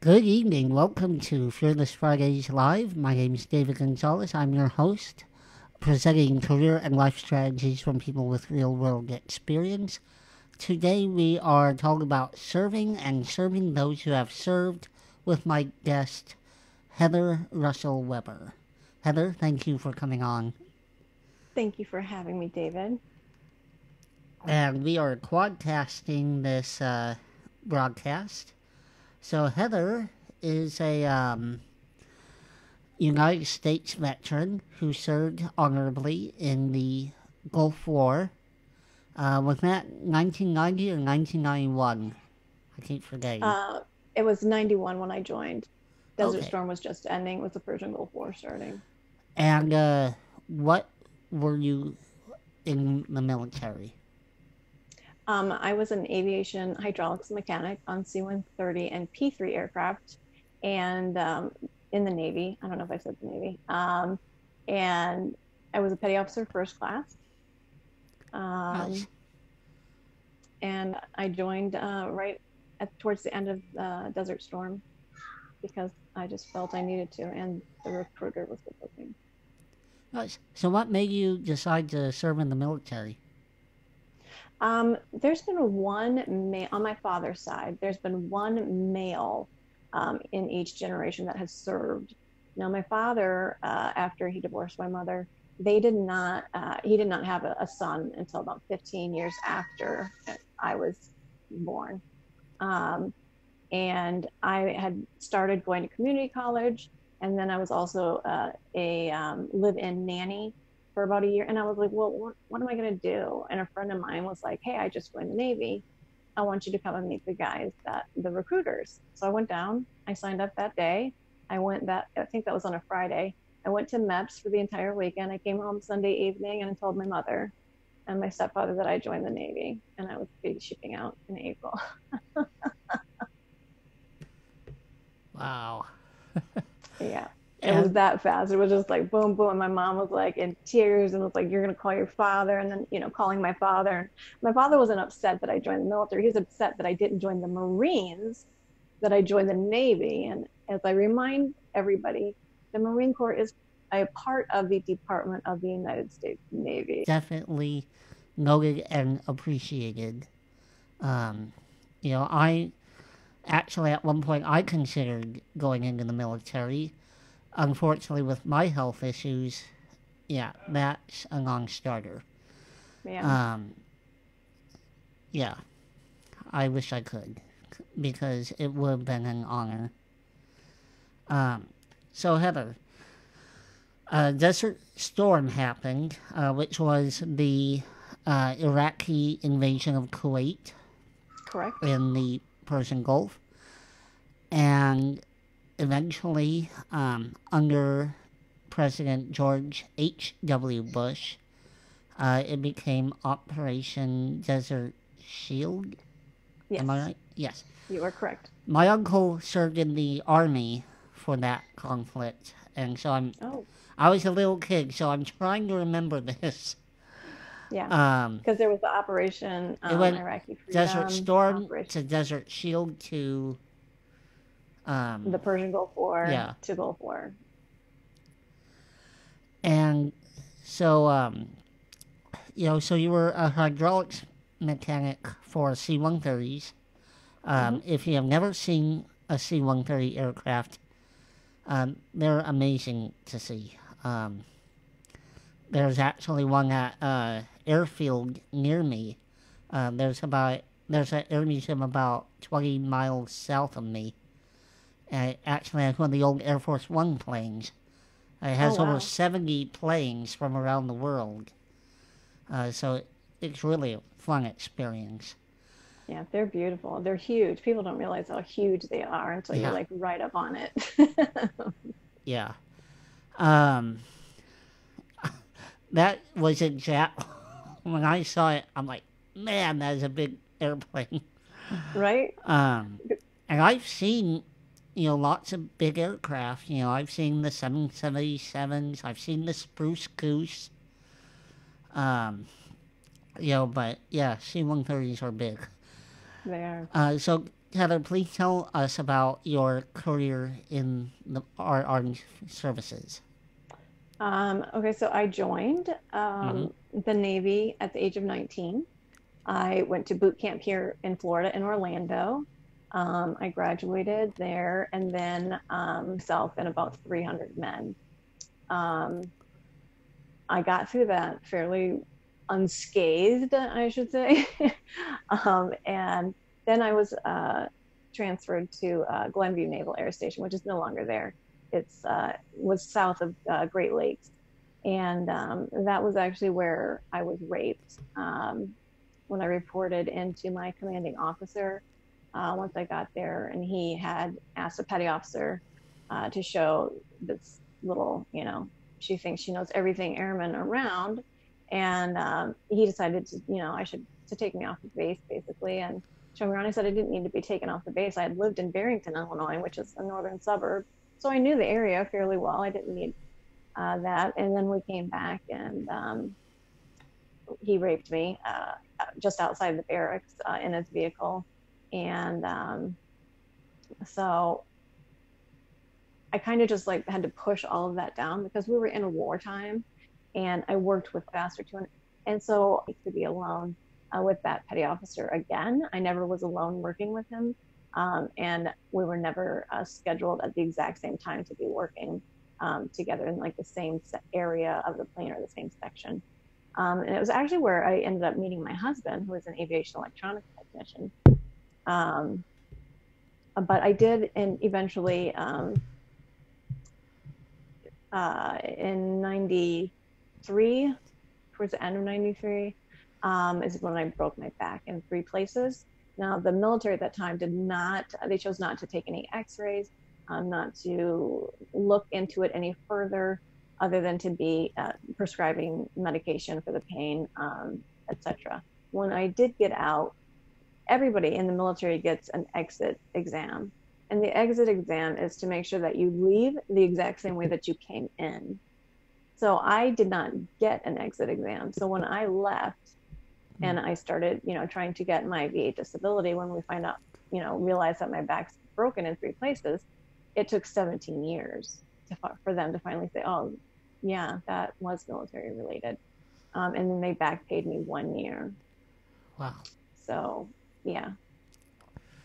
Good evening. Welcome to Fearless Fridays Live. My name is David Gonzalez. I'm your host, presenting career and life strategies from people with real-world experience. Today we are talking about serving and serving those who have served with my guest, Heather Russell Weber. Heather, thank you for coming on. Thank you for having me, David. And we are quadcasting this broadcast. So Heather is a United States veteran who served honorably in the Gulf War. Was that 1990 or 1991? I keep forgetting. It was 91 when I joined. Desert Okay. Storm was just ending with the Persian Gulf War starting. And what were you in the military? I was an aviation hydraulics mechanic on C-130 and P-3 aircraft, and in the Navy. I don't know if I said the Navy. And I was a petty officer first class. Nice. And I joined towards the end of Desert Storm because I just felt I needed to, and the recruiter was looking. Nice. So what made you decide to serve in the military? There's been one male on my father's side. There's been one male in each generation that has served. Now, my father, after he divorced my mother, he did not have a son until about 15 years after I was born. And I had started going to community college, and then I was also a live-in nanny for about a year. And I was like, well, what am I going to do? And a friend of mine was like, hey, I just joined the Navy. I want you to come and meet the guys, the recruiters. So I went down, I signed up that day. I think that was on a Friday. I went to MEPS for the entire weekend. I came home Sunday evening and I told my mother and my stepfather that I joined the Navy, and I was baby shipping out in April. Wow. Yeah. It was that fast. It was just like boom, boom. And my mom was like in tears and was like, you're going to call your father. And then, calling my father. My father wasn't upset that I joined the military. He was upset that I didn't join the Marines, that I joined the Navy. And as I remind everybody, the Marine Corps is a part of the Department of the United States Navy. Definitely noted and appreciated. I actually at one point I considered going into the military. Unfortunately, with my health issues, yeah, that's a non-starter. Yeah. Yeah, I wish I could, because it would have been an honor. So Heather, Desert Storm happened, which was the Iraqi invasion of Kuwait Correct. in the Persian Gulf, and eventually, under President George H.W. Bush, it became Operation Desert Shield. Yes. Am I right? Yes. You are correct. My uncle served in the army for that conflict, and so I was a little kid, so I'm trying to remember this. Yeah. Because there was the Operation It went Iraqi Freedom. Desert Storm to Desert Shield to the Persian Gulf War to Gulf War. And so, so you were a hydraulics mechanic for C-130s. If you have never seen a C-130 aircraft, they're amazing to see. There's actually one at airfield near me. There's an air museum about 20 miles south of me. And it actually has one of the old Air Force One planes. It has over 70 planes from around the world. So it's really a fun experience. Yeah, they're beautiful. They're huge. People don't realize how huge they are until you're like right up on it. Yeah. That was exact. When I saw it, I'm like, man, that is a big airplane. Right? And I've seen, lots of big aircraft. I've seen the 777s. I've seen the Spruce Goose. But yeah, C-130s are big. They are. So Heather, please tell us about your career in our armed services. Okay, so I joined Mm-hmm. the Navy at the age of 19. I went to boot camp here in Florida, in Orlando. I graduated there, and then myself and about 300 men. Um, I got through that fairly unscathed, I should say. And then I was transferred to Glenview Naval Air Station, which is no longer there. It's was south of Great Lakes, and that was actually where I was raped when I reported into my commanding officer. Once I got there, and he had asked a petty officer to show this little, she thinks she knows everything airman around, and he decided to, I should to take me off the base basically, and show me around. I said I didn't need to be taken off the base. I had lived in Barrington, Illinois, which is a northern suburb, so I knew the area fairly well. I didn't need that. And then we came back, and he raped me just outside the barracks in his vehicle, and so I kind of just like had to push all of that down because we were in a wartime, and I worked with Faster 200. And so I could be alone with that petty officer again. I never was alone working with him. And we were never scheduled at the exact same time to be working together in like the same area of the plane or the same section. And it was actually where I ended up meeting my husband, who was an aviation electronics technician. Um, but I did, and eventually in 93, towards the end of 93, is when I broke my back in 3 places. Now, the military at that time they chose not to take any x-rays, not to look into it any further, other than to be prescribing medication for the pain, etc. When I did get out, everybody in the military gets an exit exam. And the exit exam is to make sure that you leave the exact same way that you came in. So I did not get an exit exam. So when I left and I started, trying to get my VA disability, when we realized that my back's broken in 3 places, it took 17 years for them to finally say, oh, yeah, that was military related. And then they back paid me 1 year. Wow. So, yeah.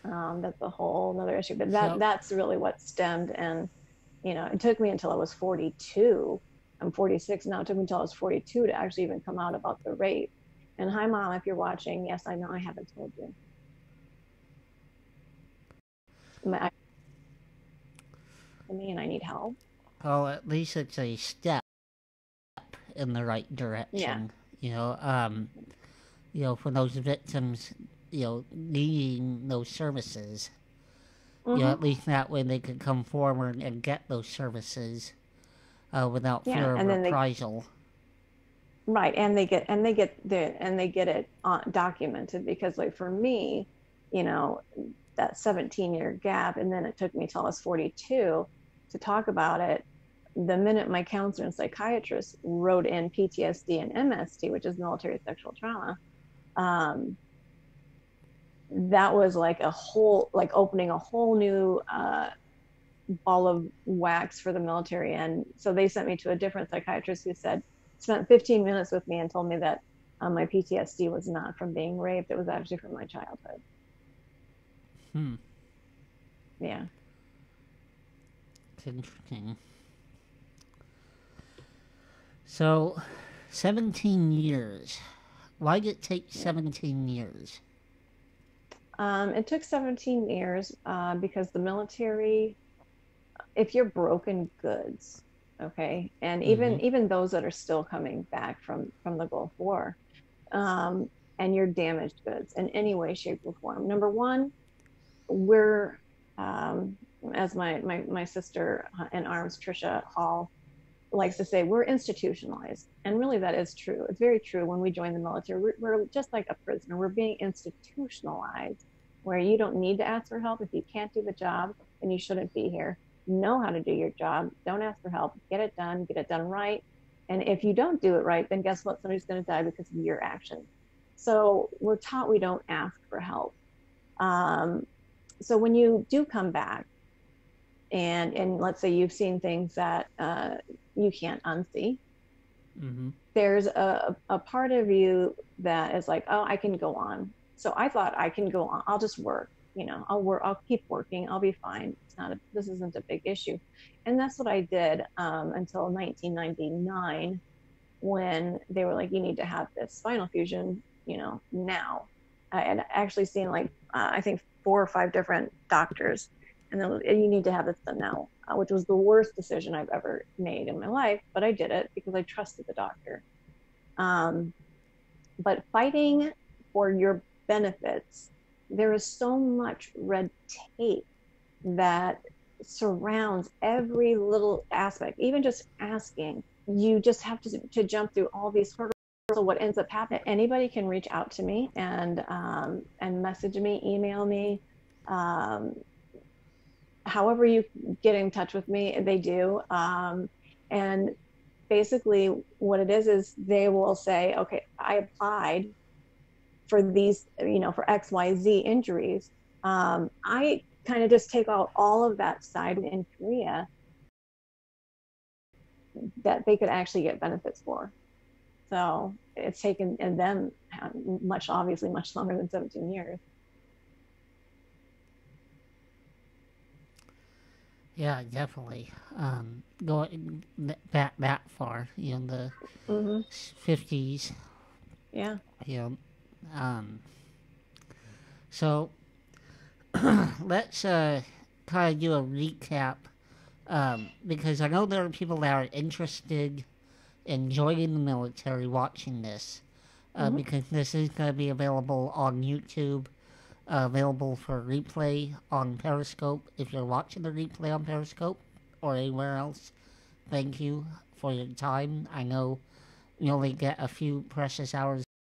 That's a whole nother issue, but So, that's really what stemmed. And it took me until I was 42. I'm 46 now. It took me until I was 42 to actually even come out about the rape. And hi, Mom, if you're watching, yes, I know I haven't told you. And I need help. well, at least it's a step in the right direction. Yeah. For those victims, needing those services. Mm-hmm. At least that way they can come forward and get those services without fear of reprisal. Right, and they get it documented, because like for me, that 17-year gap, and then it took me till I was 42 to talk about it. The minute my counselor and psychiatrist wrote in PTSD and MST, which is military sexual trauma, that was like opening a whole new ball of wax for the military. And so they sent me to a different psychiatrist who spent 15 minutes with me and told me that my PTSD was not from being raped. It was actually from my childhood. Yeah. It's interesting. So, 17 years. Why did it take 17 years? It took 17 years because the military, if you're broken goods, okay, and even those that are still coming back from the Gulf War, and you're damaged goods in any way, shape, or form. Number one, we're as my sister in arms, Trisha Hall, likes to say, we're institutionalized. And really that is true. It's very true. When we join the military, we're just like a prisoner. We're being institutionalized, where you don't need to ask for help. If you can't do the job, then you shouldn't be here. Know how to do your job. Don't ask for help. Get it done right. And if you don't do it right, then guess what? Somebody's going to die because of your actions. So we're taught we don't ask for help. So when you do come back, and let's say you've seen things that you can't unsee, Mm-hmm. there's a part of you that is like, oh, I can go on. So I thought I can go on. I'll just work. I'll work. I'll keep working. I'll be fine. This isn't a big issue. And that's what I did until 1999, when they were like, you need to have this spinal fusion, now. I had actually seen like, I think 4 or 5 different doctors, and then you need to have this done now, which was the worst decision I've ever made in my life. But I did it because I trusted the doctor. Um, but fighting for your benefits, there is so much red tape that surrounds every little aspect. Even just asking, you just have to jump through all these hurdles. So what ends up happening, anybody can reach out to me and message me, email me, um, however you get in touch with me, they do. And basically what it is they will say, okay, I applied for these, for XYZ injuries. I kind of just take out all of that side in Korea that they could actually get benefits for. So it's taken them obviously much longer than 17 years. Yeah, definitely. Going that far, the Mm-hmm. 50s, Yeah. you know. Um, so let's kind of do a recap, because I know there are people that are interested in joining the military watching this, Mm-hmm. because this is going to be available on YouTube, available for replay on Periscope. If you're watching the replay on Periscope or anywhere else, thank you for your time. I know you only get a few precious hours